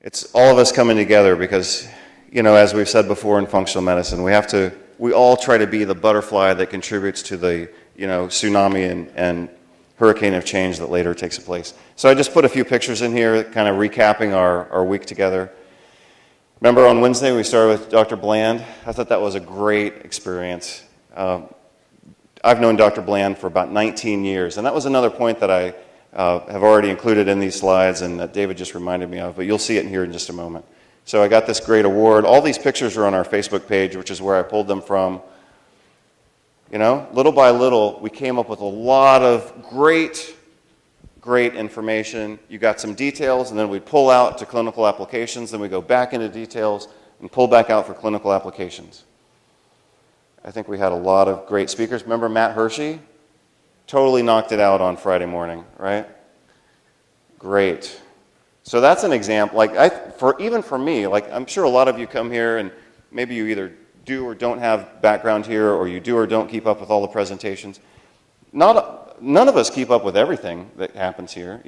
It's all of us coming together because, as we've said before in functional medicine, we all try to be the butterfly that contributes to the, tsunami and hurricane of change that later takes place. So I just put a few pictures in here, kind of recapping our week together. Remember on Wednesday we started with Dr. Bland? I thought that was a great experience. I've known Dr. Bland for about 19 years, and that was another point that I have already included in these slides and that David just reminded me of, but you'll see it in here in just a moment. So I got this great award. All these pictures are on our Facebook page, which is where I pulled them from. Little by little, we came up with a lot of great information. You got some details, and then we'd pull out to clinical applications, then we go back into details and pull back out for clinical applications. I think we had a lot of great speakers. Remember Matt Hershey? Totally knocked it out on Friday morning, right? Great. So that's an example. Even for me, I'm sure a lot of you come here and maybe you either do or don't have background here, or you do or don't keep up with all the presentations. None of us keep up with everything that happens here,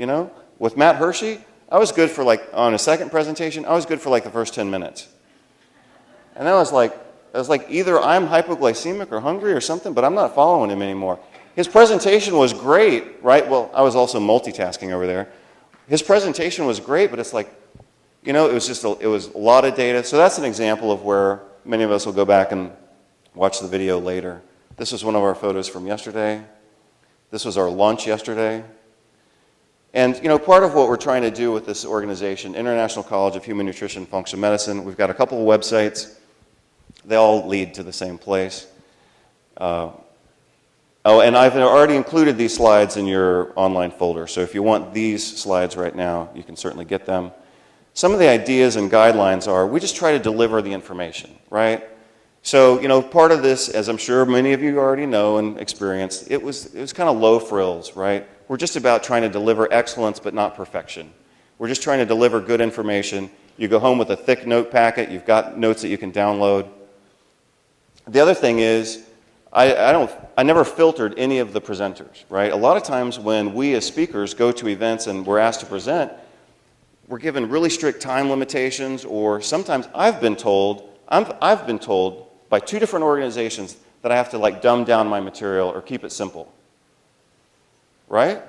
With Matt Hershey, I was good for on a second presentation, I was good for the first 10 minutes. And then I was like, either I'm hypoglycemic or hungry or something, but I'm not following him anymore. His presentation was great, right? Well, I was also multitasking over there. His presentation was great, but it's it was a lot of data. So that's an example of where many of us will go back and watch the video later. This was one of our photos from yesterday. This was our lunch yesterday. And, part of what we're trying to do with this organization, International College of Human Nutrition and Functional Medicine, we've got a couple of websites. They all lead to the same place. And I've already included these slides in your online folder, so if you want these slides right now, you can certainly get them. Some of the ideas and guidelines are, we just try to deliver the information, right? So, part of this, as I'm sure many of you already know and experienced, it was kind of low frills, right? We're just about trying to deliver excellence, but not perfection. We're just trying to deliver good information. You go home with a thick note packet, you've got notes that you can download. The other thing is, I never filtered any of the presenters, right? A lot of times when we as speakers go to events and we're asked to present, we're given really strict time limitations, or sometimes I've been told by two different organizations that I have to dumb down my material or keep it simple, right?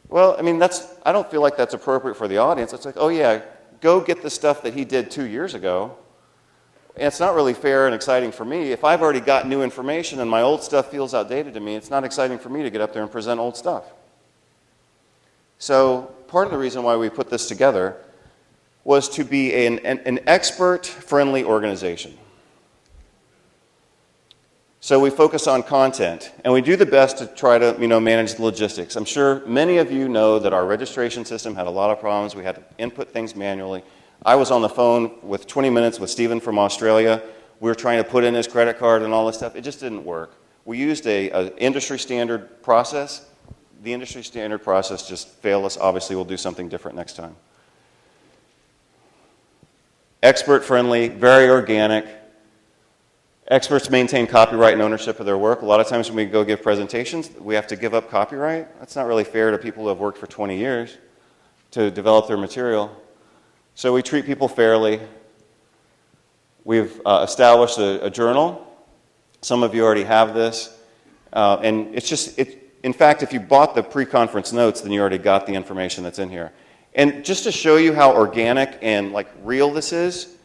Well, I don't feel like that's appropriate for the audience. It's oh yeah, go get the stuff that he did 2 years ago. And it's not really fair and exciting for me. If I've already got new information and my old stuff feels outdated to me, it's not exciting for me to get up there and present old stuff. So part of the reason why we put this together was to be an expert-friendly organization. So we focus on content, and we do the best to try to manage the logistics. I'm sure many of you know that our registration system had a lot of problems. We had to input things manually. I was on the phone with 20 minutes with Stephen from Australia. We were trying to put in his credit card and all this stuff. It just didn't work. We used an industry standard process. The industry standard process just failed us. Obviously, we'll do something different next time. Expert-friendly, very organic. Experts maintain copyright and ownership of their work. A lot of times when we go give presentations, we have to give up copyright. That's not really fair to people who have worked for 20 years to develop their material. So we treat people fairly. We've established a journal. Some of you already have this. And in fact, if you bought the pre-conference notes, then you already got the information that's in here. And just to show you how organic and real this is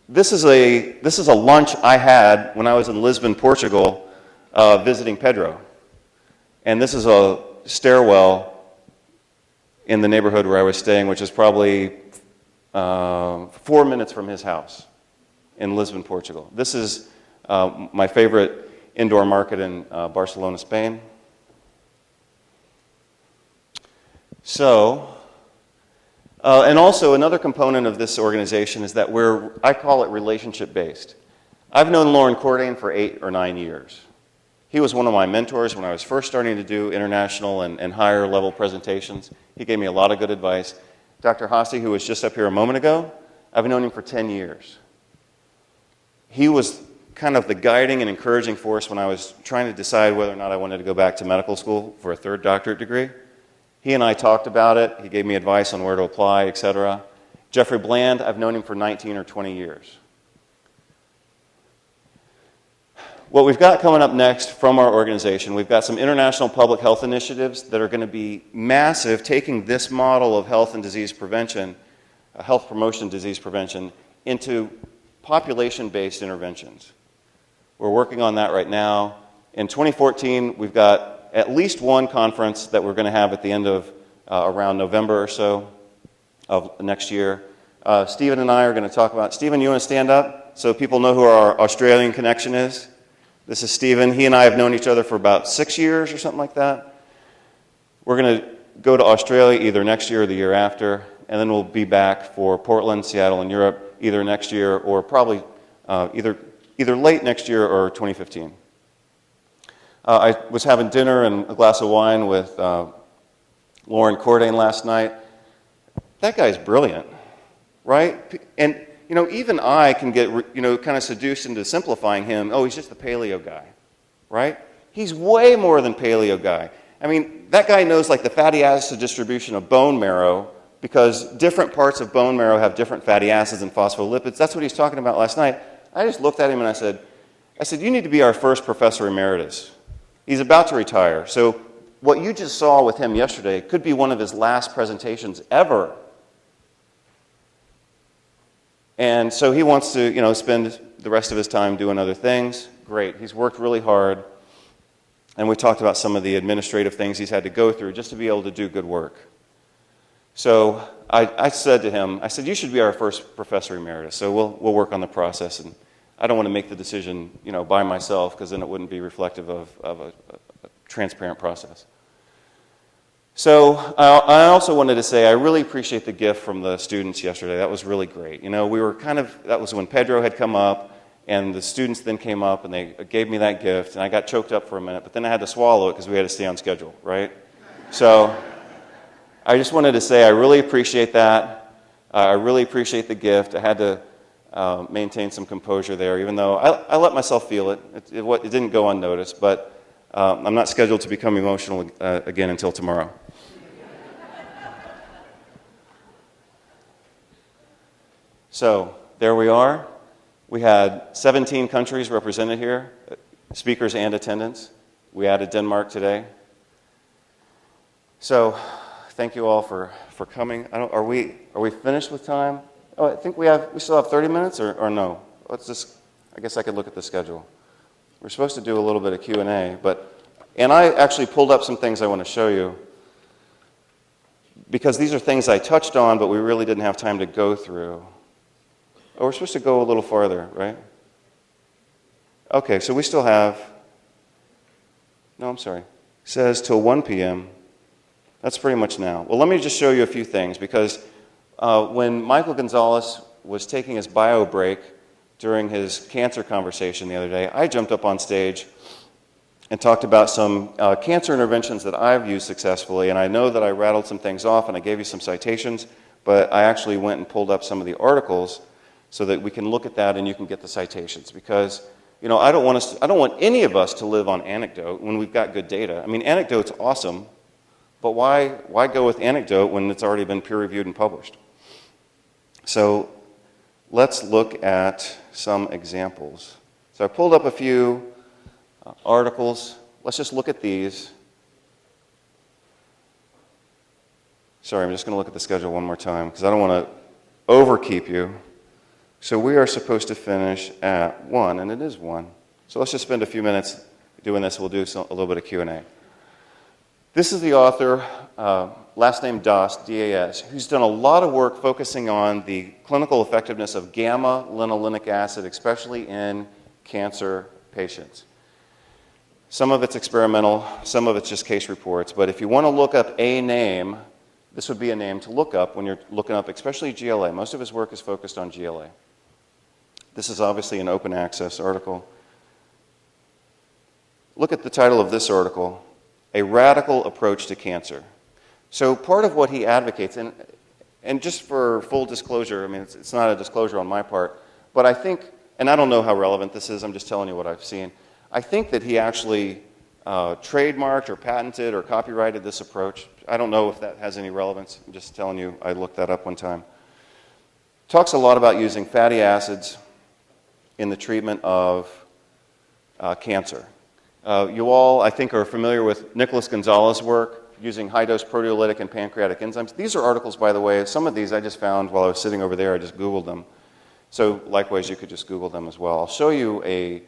a lunch I had when I was in Lisbon, Portugal, visiting Pedro. And this is a stairwell in the neighborhood where I was staying, which is probably 4 minutes from his house in Lisbon, Portugal. This is my favorite indoor market in Barcelona, Spain. So, and also another component of this organization is that I call it relationship-based. I've known Lauren Cordain for 8 or 9 years. He was one of my mentors when I was first starting to do international and higher level presentations. He gave me a lot of good advice. Dr. Hosty, who was just up here a moment ago, I've known him for 10 years. He was kind of the guiding and encouraging force when I was trying to decide whether or not I wanted to go back to medical school for a third doctorate degree. He and I talked about it. He gave me advice on where to apply, etc. Jeffrey Bland, I've known him for 19 or 20 years. What we've got coming up next from our organization, we've got some international public health initiatives that are going to be massive, taking this model of health and disease prevention, health promotion, disease prevention, into population-based interventions. We're working on that right now. In 2014, we've got at least one conference that we're going to have at the end of around November or so of next year. Stephen and I are going to talk about, Stephen, you want to stand up so people know who our Australian connection is? This is Stephen. He and I have known each other for about 6 years or something like that. We're going to go to Australia either next year or the year after, and then we'll be back for Portland, Seattle, and Europe either next year or probably either late next year or 2015. I was having dinner and a glass of wine with Lauren Cordain last night. That guy's brilliant, right? And even I can get, kind of seduced into simplifying him. Oh, he's just the paleo guy, right? He's way more than paleo guy. I mean, that guy knows like the fatty acid distribution of bone marrow because different parts of bone marrow have different fatty acids and phospholipids. That's what he's talking about last night. I just looked at him and I said, you need to be our first professor emeritus. He's about to retire. So what you just saw with him yesterday could be one of his last presentations ever. And so he wants to, spend the rest of his time doing other things. Great. He's worked really hard. And we talked about some of the administrative things he's had to go through just to be able to do good work. So I said to him, you should be our first professor emeritus. So we'll work on the process. And I don't want to make the decision, by myself, because then it wouldn't be reflective of a transparent process. So I also wanted to say I really appreciate the gift from the students yesterday. That was really great. We were that was when Pedro had come up, and the students then came up, and they gave me that gift, and I got choked up for a minute, but then I had to swallow it because we had to stay on schedule, right? So I just wanted to say I really appreciate that. I really appreciate the gift. I had to maintain some composure there, even though I let myself feel it. It didn't go unnoticed, but I'm not scheduled to become emotional again until tomorrow. So there we are. We had 17 countries represented here, speakers and attendants. We added Denmark today. So thank you all for coming. Are we finished with time? Oh, I think we still have 30 minutes or no? I guess I could look at the schedule. We're supposed to do a little bit of Q&A, and I actually pulled up some things I want to show you because these are things I touched on, but we really didn't have time to go through. Oh, we're supposed to go a little farther, right? Okay, so we still have, no, I'm sorry. It says till 1 p.m. That's pretty much now. Well, let me just show you a few things because when Michael Gonzalez was taking his bio break during his cancer conversation the other day, I jumped up on stage and talked about some cancer interventions that I've used successfully, and I know that I rattled some things off and I gave you some citations, but I actually went and pulled up some of the articles so that we can look at that and you can get the citations. Because, I don't want any of us to live on anecdote when we've got good data. I mean, anecdote's awesome, but why go with anecdote when it's already been peer-reviewed and published? So let's look at some examples. So I pulled up a few articles. Let's just look at these. Sorry, I'm just going to look at the schedule one more time because I don't want to overkeep you. So we are supposed to finish at 1, and it is 1. So let's just spend a few minutes doing this. We'll do a little bit of Q&A. This is the author, last name Das, D-A-S, who's done a lot of work focusing on the clinical effectiveness of gamma-linolenic acid, especially in cancer patients. Some of it's experimental, some of it's just case reports, but if you want to look up a name, this would be a name to look up when you're looking up, especially GLA. Most of his work is focused on GLA. This is obviously an open access article. Look at the title of this article, A Radical Approach to Cancer. So part of what he advocates, and just for full disclosure, I mean, it's not a disclosure on my part, but I think, and I don't know how relevant this is, I'm just telling you what I've seen, I think that he actually trademarked or patented or copyrighted this approach. I don't know if that has any relevance. I'm just telling you, I looked that up one time. Talks a lot about using fatty acids in the treatment of cancer. You all, I think, are familiar with Nicholas Gonzalez's work using high-dose proteolytic and pancreatic enzymes. These are articles, by the way. Some of these I just found while I was sitting over there. I just Googled them. So likewise, you could just Google them as well. I'll show you a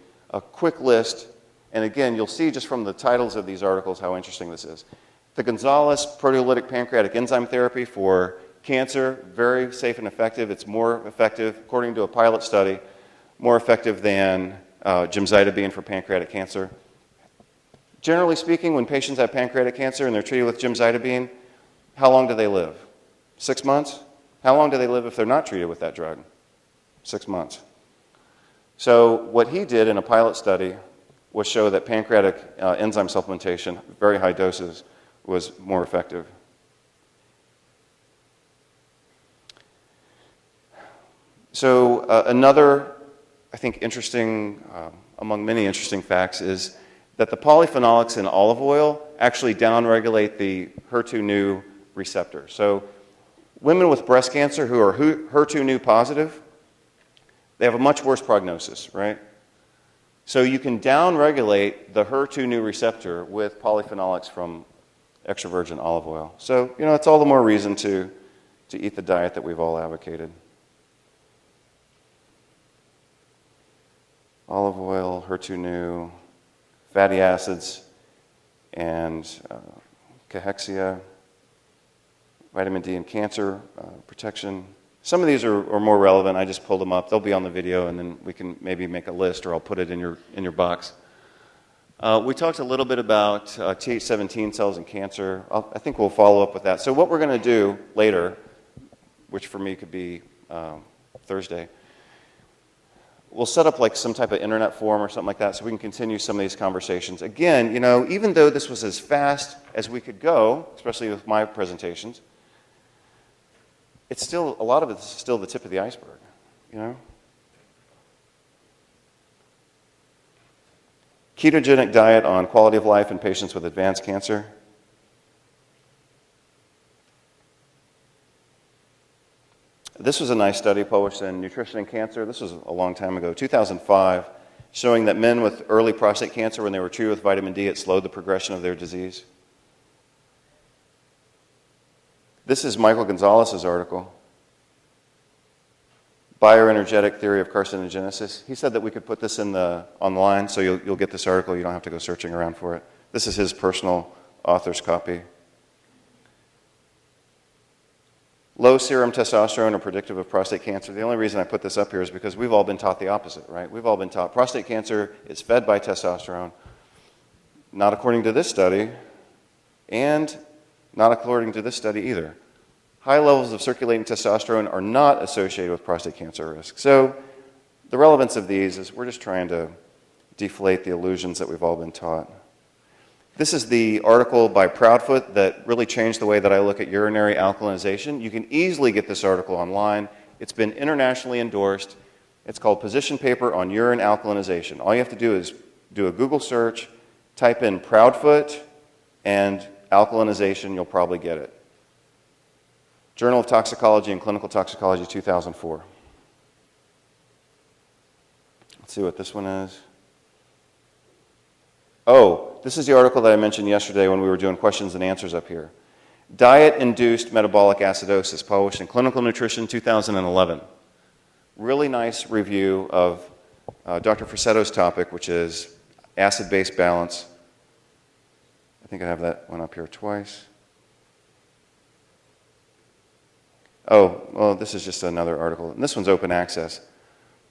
quick list. And again, you'll see just from the titles of these articles how interesting this is. The Gonzalez proteolytic pancreatic enzyme therapy for cancer, very safe and effective. It's more effective, according to a pilot study, more effective than gemcitabine for pancreatic cancer. Generally speaking, when patients have pancreatic cancer and they're treated with gemcitabine, how long do they live? 6 months? How long do they live if they're not treated with that drug? 6 months. So what he did in a pilot study was show that pancreatic enzyme supplementation, very high doses, was more effective. So another, I think, interesting, among many interesting facts is that the polyphenolics in olive oil actually downregulate the HER2/neu receptor. So women with breast cancer who are HER2/neu positive, they have a much worse prognosis, right? So you can downregulate the HER2/neu receptor with polyphenolics from extra virgin olive oil. So, it's all the more reason to eat the diet that we've all advocated. Olive oil, HER2/neu, fatty acids, and cachexia, vitamin D and cancer protection. Some of these are more relevant. I just pulled them up. They'll be on the video, and then we can maybe make a list, or I'll put it in your box. We talked a little bit about Th17 cells in cancer. I think we'll follow up with that. So what we're going to do later, which for me could be Thursday, we'll set up like some type of internet forum or something like that so we can continue some of these conversations. Again, even though this was as fast as we could go, especially with my presentations, it's still, a lot of it's still the tip of the iceberg, Ketogenic diet on quality of life in patients with advanced cancer. This was a nice study published in Nutrition and Cancer. This was a long time ago, 2005, showing that men with early prostate cancer, when they were treated with vitamin D, it slowed the progression of their disease. This is Michael Gonzalez's article, Bioenergetic Theory of Carcinogenesis. He said that we could put this in online, so you'll get this article. You don't have to go searching around for it. This is his personal author's copy. Low serum testosterone are predictive of prostate cancer. The only reason I put this up here is because we've all been taught the opposite, right? We've all been taught prostate cancer is fed by testosterone. Not according to this study, and not according to this study either. High levels of circulating testosterone are not associated with prostate cancer risk. So the relevance of these is we're just trying to deflate the illusions that we've all been taught. This is the article by Proudfoot that really changed the way that I look at urinary alkalinization. You can easily get this article online. It's been internationally endorsed. It's called Position Paper on Urine Alkalinization. All you have to do is do a Google search, type in Proudfoot and alkalinization, you'll probably get it. Journal of Toxicology and Clinical Toxicology, 2004. Let's see what this one is. Oh, this is the article that I mentioned yesterday when we were doing questions and answers up here. Diet-induced metabolic acidosis, published in Clinical Nutrition, 2011. Really nice review of Dr. Frassetto's topic, which is acid-base balance. I think I have that one up here twice. Oh, well, this is just another article. And this one's open access.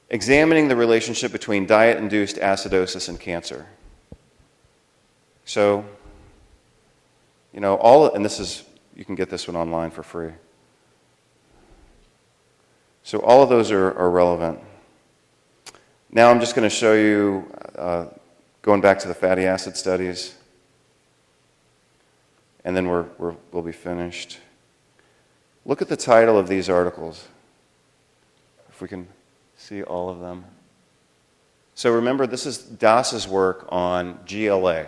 Examining the relationship between diet-induced acidosis and cancer. So, and this is, you can get this one online for free. So all of those are relevant. Now I'm just going to show you, going back to the fatty acid studies, and then we'll be finished. Look at the title of these articles, if we can see all of them. So remember, this is Das's work on GLA.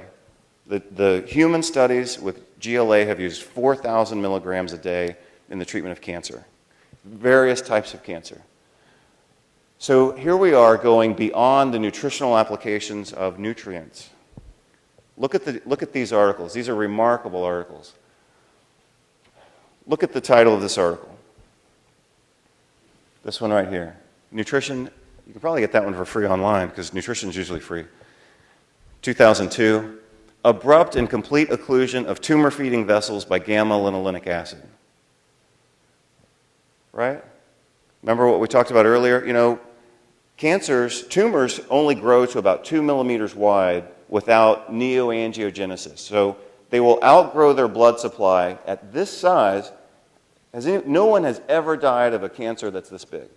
The human studies with GLA have used 4,000 milligrams a day in the treatment of cancer. various types of cancer. So here we are going beyond the nutritional applications of nutrients. Look at these articles. These are remarkable articles. Look at the title of this article. This one right here. Nutrition, you can probably get that one for free online because nutrition is usually free. 2002, abrupt and complete occlusion of tumor-feeding vessels by gamma-linolenic acid. Right? Remember what we talked about earlier? You know, tumors only grow to about 2 millimeters wide without neoangiogenesis. So they will outgrow their blood supply at this size. No one has ever died of a cancer that's this big,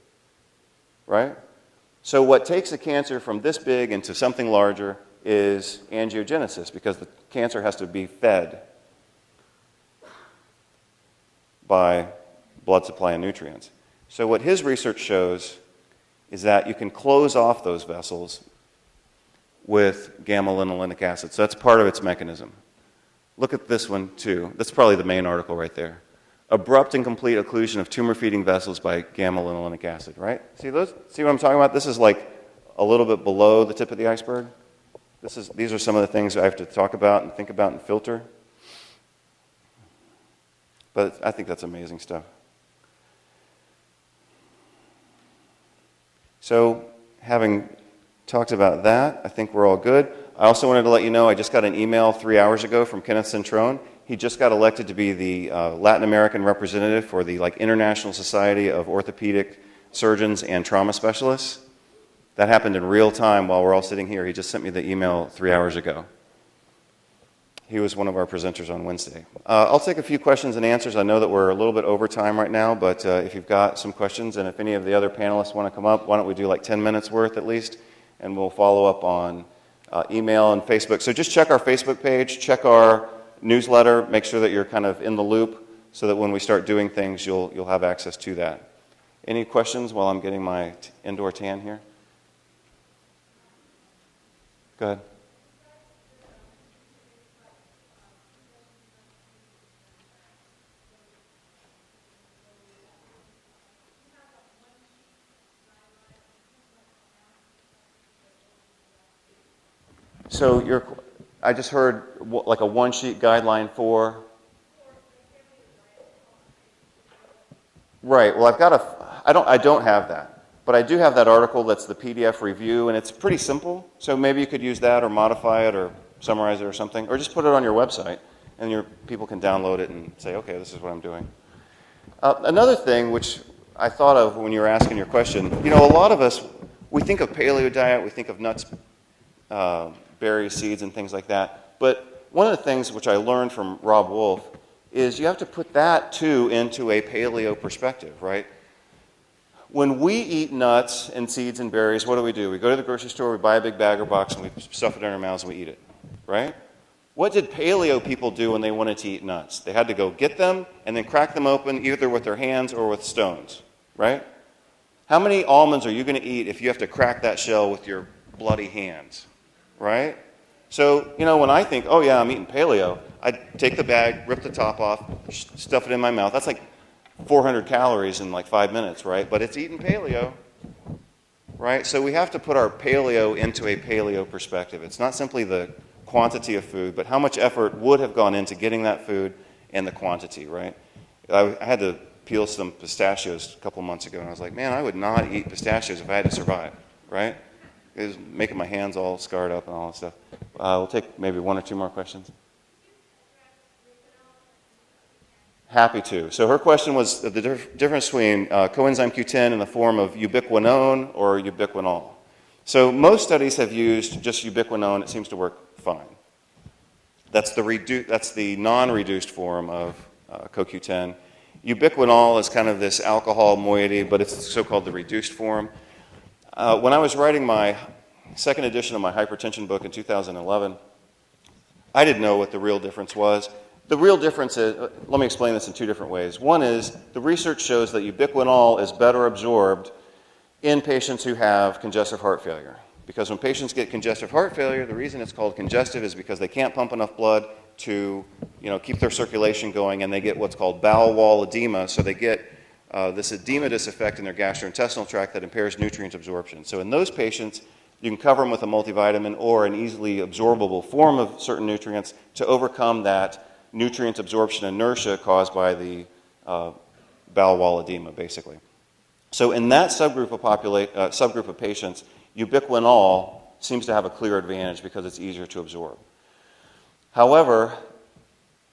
right? So what takes a cancer from this big into something larger is angiogenesis, because the cancer has to be fed by blood supply and nutrients. So what his research shows is that you can close off those vessels with gamma-linolenic acid. So that's part of its mechanism. Look at this one too. That's probably the main article right there. Abrupt and complete occlusion of tumor-feeding vessels by gamma-linolenic acid, right? See what I'm talking about? This is like a little bit below the tip of the iceberg. These are some of the things I have to talk about and think about and filter. But I think that's amazing stuff. So, having talked about that, I think we're all good. I also wanted to let you know, I just got an email 3 hours ago from Kenneth Centrone. He just got elected to be the Latin American representative for the International Society of Orthopedic Surgeons and Trauma Specialists. That happened in real time while we're all sitting here. He just sent me the email 3 hours ago. He was one of our presenters on Wednesday. I'll take a few questions and answers. I know that we're a little bit over time right now, but if you've got some questions, and if any of the other panelists want to come up, why don't we do like 10 minutes worth at least, and we'll follow up on email and Facebook. So just check our Facebook page, check our newsletter, make sure that you're kind of in the loop so that when we start doing things, you'll have access to that. Any questions while I'm getting my indoor tan here? Go ahead. So I just heard like a one-sheet guideline for. Right. Well, I don't have that, but I do have that article that's the PDF review, and it's pretty simple. So maybe you could use that, or modify it, or summarize it, or something, or just put it on your website, and people can download it and say, okay, this is what I'm doing. Another thing which I thought of when you were asking your question, a lot of us, we think of paleo diet, we think of nuts, berries, seeds, and things like that. But one of the things which I learned from Rob Wolf is you have to put that too into a paleo perspective, right? When we eat nuts and seeds and berries, what do? We go to the grocery store, we buy a big bag or box, and we stuff it in our mouths and we eat it, right? What did paleo people do when they wanted to eat nuts? They had to go get them and then crack them open either with their hands or with stones, right? How many almonds are you going to eat if you have to crack that shell with your bloody hands? Right? So, when I think, oh yeah, I'm eating paleo, I take the bag, rip the top off, stuff it in my mouth. That's like 400 calories in like 5 minutes, right? But it's eating paleo, right? So we have to put our paleo into a paleo perspective. It's not simply the quantity of food, but how much effort would have gone into getting that food and the quantity, right? I had to peel some pistachios a couple months ago, and I was like, man, I would not eat pistachios if I had to survive, right? It was making my hands all scarred up and all that stuff. We'll take maybe one or two more questions. Happy to. So her question was the difference between coenzyme Q10 in the form of ubiquinone or ubiquinol. So most studies have used just ubiquinone. It seems to work fine. That's the non-reduced form of CoQ10. Ubiquinol is kind of this alcohol moiety, but it's so-called the reduced form. When I was writing my second edition of my hypertension book in 2011, I didn't know what the real difference was. The real difference is, let me explain this in two different ways. One is the research shows that ubiquinol is better absorbed in patients who have congestive heart failure. Because when patients get congestive heart failure, the reason it's called congestive is because they can't pump enough blood to keep their circulation going, and they get what's called bowel wall edema, so they get this edematous effect in their gastrointestinal tract that impairs nutrient absorption. So in those patients, you can cover them with a multivitamin or an easily absorbable form of certain nutrients to overcome that nutrient absorption inertia caused by the bowel wall edema, basically. So in that subgroup of patients, ubiquinol seems to have a clear advantage because it's easier to absorb. However,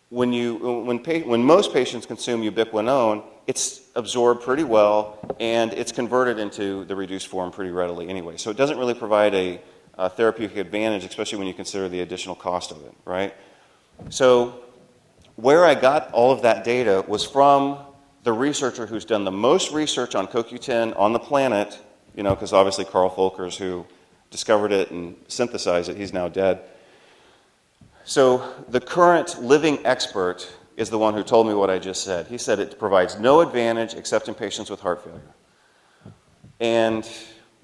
when most patients consume ubiquinone, it's absorbed pretty well, and it's converted into the reduced form pretty readily anyway. So it doesn't really provide a therapeutic advantage, especially when you consider the additional cost of it, right? So where I got all of that data was from the researcher who's done the most research on CoQ10 on the planet, because obviously Carl Folkers, who discovered it and synthesized it, he's now dead. So the current living expert is the one who told me what I just said. He said it provides no advantage except in patients with heart failure. And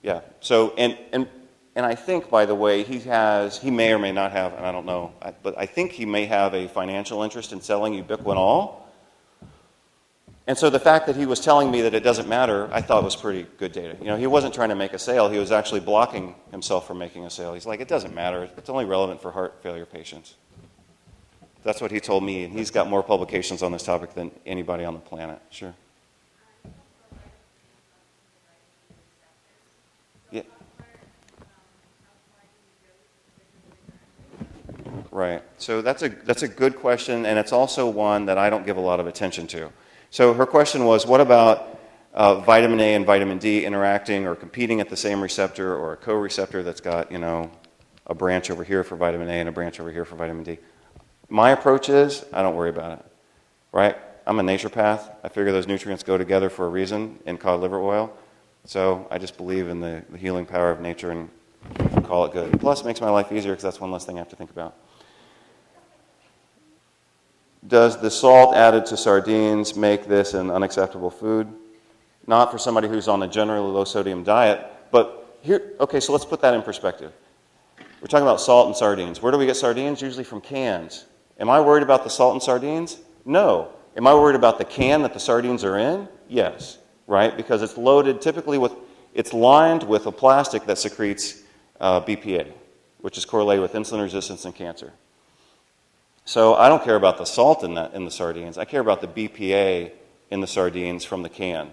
yeah, so, and I think, by the way, he may or may not have, and I don't know, but I think he may have a financial interest in selling ubiquinol. And so the fact that he was telling me that it doesn't matter, I thought was pretty good data. He wasn't trying to make a sale. He was actually blocking himself from making a sale. He's like, it doesn't matter. It's only relevant for heart failure patients. That's what he told me, and he's got more publications on this topic than anybody on the planet. Sure. Yeah. Right. So that's a good question, and it's also one that I don't give a lot of attention to. So her question was, what about vitamin A and vitamin D interacting or competing at the same receptor, or a co-receptor that's got, a branch over here for vitamin A and a branch over here for vitamin D? My approach is, I don't worry about it, right? I'm a naturopath. I figure those nutrients go together for a reason in cod liver oil. So I just believe in the healing power of nature and call it good. Plus, it makes my life easier because that's one less thing I have to think about. Does the salt added to sardines make this an unacceptable food? Not for somebody who's on a generally low-sodium diet, but here, okay, so let's put that in perspective. We're talking about salt and sardines. Where do we get sardines? Usually from cans. Am I worried about the salt and sardines? No. Am I worried about the can that the sardines are in? Yes, right? Because it's loaded typically it's lined with a plastic that secretes BPA, which is correlated with insulin resistance and cancer. So I don't care about the salt in the sardines. I care about the BPA in the sardines from the can.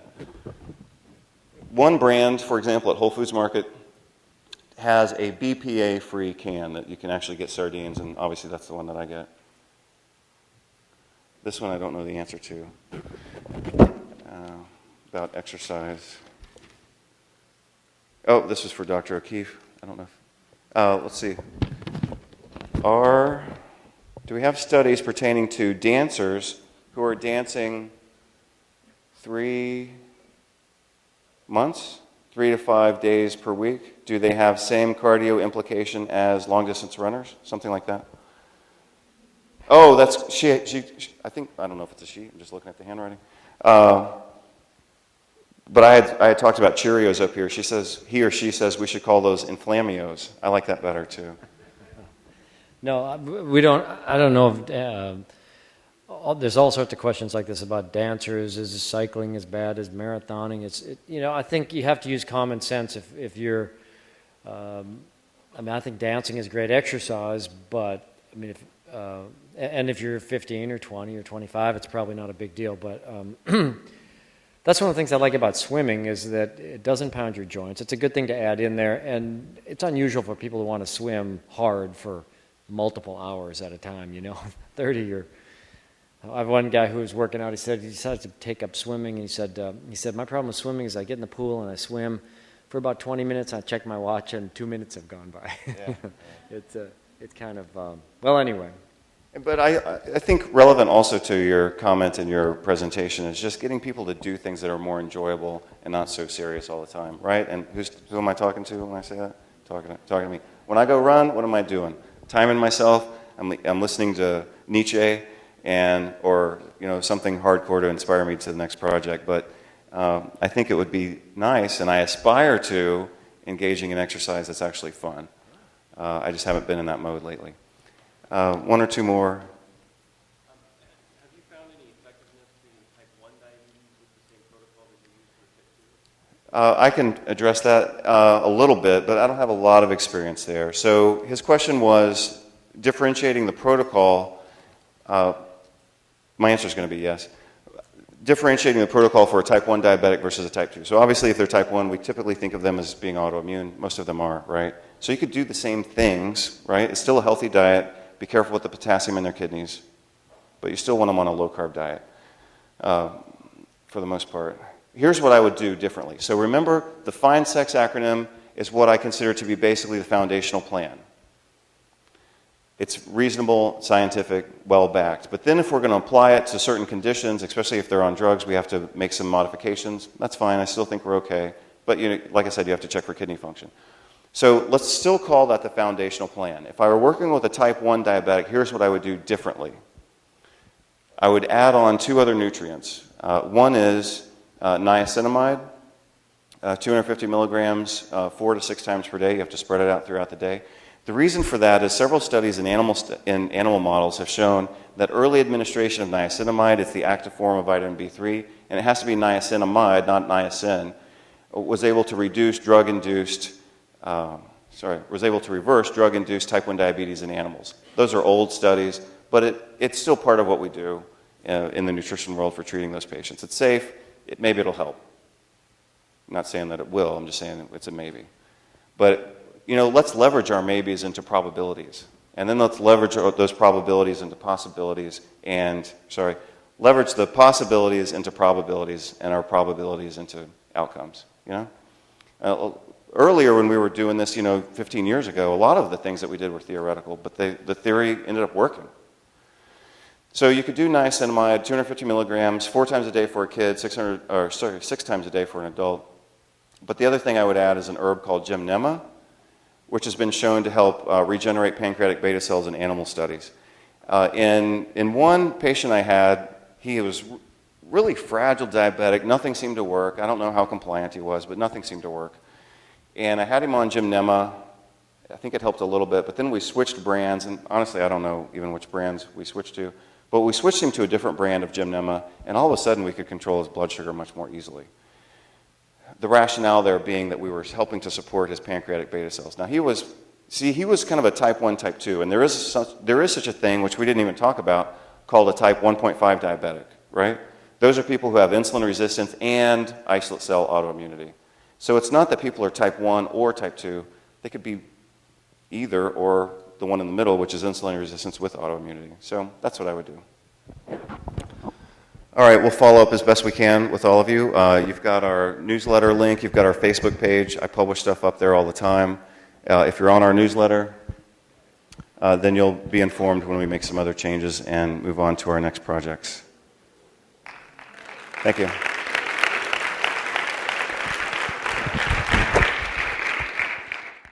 One brand, for example, at Whole Foods Market, has a BPA-free can that you can actually get sardines, and obviously that's the one that I get. This one I don't know the answer to. About exercise. Oh, this is for Dr. O'Keefe. I don't know if... let's see. Do we have studies pertaining to dancers who are dancing 3 months, 3 to 5 days per week? Do they have same cardio implication as long-distance runners? Something like that? Oh, that's she. I think, I don't know if it's a she. I'm just looking at the handwriting. But I had talked about Cheerios up here. He or she says we should call those inflammios. I like that better too. No, we don't. I don't know if there's all sorts of questions like this about dancers. Is cycling as bad as marathoning? I think you have to use common sense if you're. I think dancing is great exercise, but if you're 15 or 20 or 25, it's probably not a big deal. But that's one of the things I like about swimming is that it doesn't pound your joints. It's a good thing to add in there, and it's unusual for people to want to swim hard for multiple hours at a time, 30 or... I have one guy who was working out, he said he decided to take up swimming, and he said, my problem with swimming is I get in the pool and I swim for about 20 minutes, I check my watch, and 2 minutes have gone by. Yeah. It's kind of... well, anyway. But I think relevant also to your comment and your presentation is just getting people to do things that are more enjoyable and not so serious all the time, right? And who am I talking to when I say that? Talking to me. When I go run, what am I doing? Timing myself. I'm listening to Nietzsche or something hardcore to inspire me to the next project. But I think it would be nice, and I aspire to engaging in exercise that's actually fun. I just haven't been in that mode lately. One or two more. Have you found any effectiveness treating type 1 diabetes with the same protocol I can address that a little bit, but I don't have a lot of experience there. So his question was differentiating the protocol. My answer is going to be yes. Differentiating the protocol for a type 1 diabetic versus a type 2. So obviously if they're type 1, we typically think of them as being autoimmune. Most of them are, right? So you could do the same things, right? It's still a healthy diet. Be careful with the potassium in their kidneys. But you still want them on a low-carb diet for the most part. Here's what I would do differently. So remember, the FIND SEX acronym is what I consider to be basically the foundational plan. It's reasonable, scientific, well-backed. But then if we're going to apply it to certain conditions, especially if they're on drugs, we have to make some modifications. That's fine. I still think we're okay. But like I said, you have to check for kidney function. So let's still call that the foundational plan. If I were working with a type 1 diabetic, here's what I would do differently. I would add on 2 other nutrients. One is niacinamide, 250 milligrams, 4 to 6 times per day. You have to spread it out throughout the day. The reason for that is several studies in animal models have shown that early administration of niacinamide, it's the active form of vitamin B3, and it has to be niacinamide, not niacin, was able to reverse drug-induced type 1 diabetes in animals. Those are old studies, but it's still part of what we do in the nutrition world for treating those patients. It's safe. Maybe it'll help. I'm not saying that it will. I'm just saying it's a maybe. But let's leverage our maybes into probabilities. And then let's leverage those probabilities into possibilities leverage the possibilities into probabilities and our probabilities into outcomes, Earlier when we were doing this, 15 years ago, a lot of the things that we did were theoretical, but the theory ended up working. So you could do niacinamide, 250 milligrams, 4 times a day for a kid, 6 times a day for an adult. But the other thing I would add is an herb called gymnema, which has been shown to help regenerate pancreatic beta cells in animal studies. In one patient I had, he was really fragile diabetic. Nothing seemed to work. I don't know how compliant he was, but nothing seemed to work. And I had him on gymnema. I think it helped a little bit, but then we switched brands, and honestly, I don't know even which brands we switched to, but we switched him to a different brand of gymnema, and all of a sudden we could control his blood sugar much more easily. The rationale there being that we were helping to support his pancreatic beta cells. Now he was kind of a type 1, type 2, and there is such a thing, which we didn't even talk about, called a type 1.5 diabetic, right? Those are people who have insulin resistance and isolate cell autoimmunity. So it's not that people are type 1 or type 2. They could be either or the one in the middle, which is insulin resistance with autoimmunity. So that's what I would do. All right, we'll follow up as best we can with all of you. You've got our newsletter link. You've got our Facebook page. I publish stuff up there all the time. If you're on our newsletter, then you'll be informed when we make some other changes and move on to our next projects. Thank you.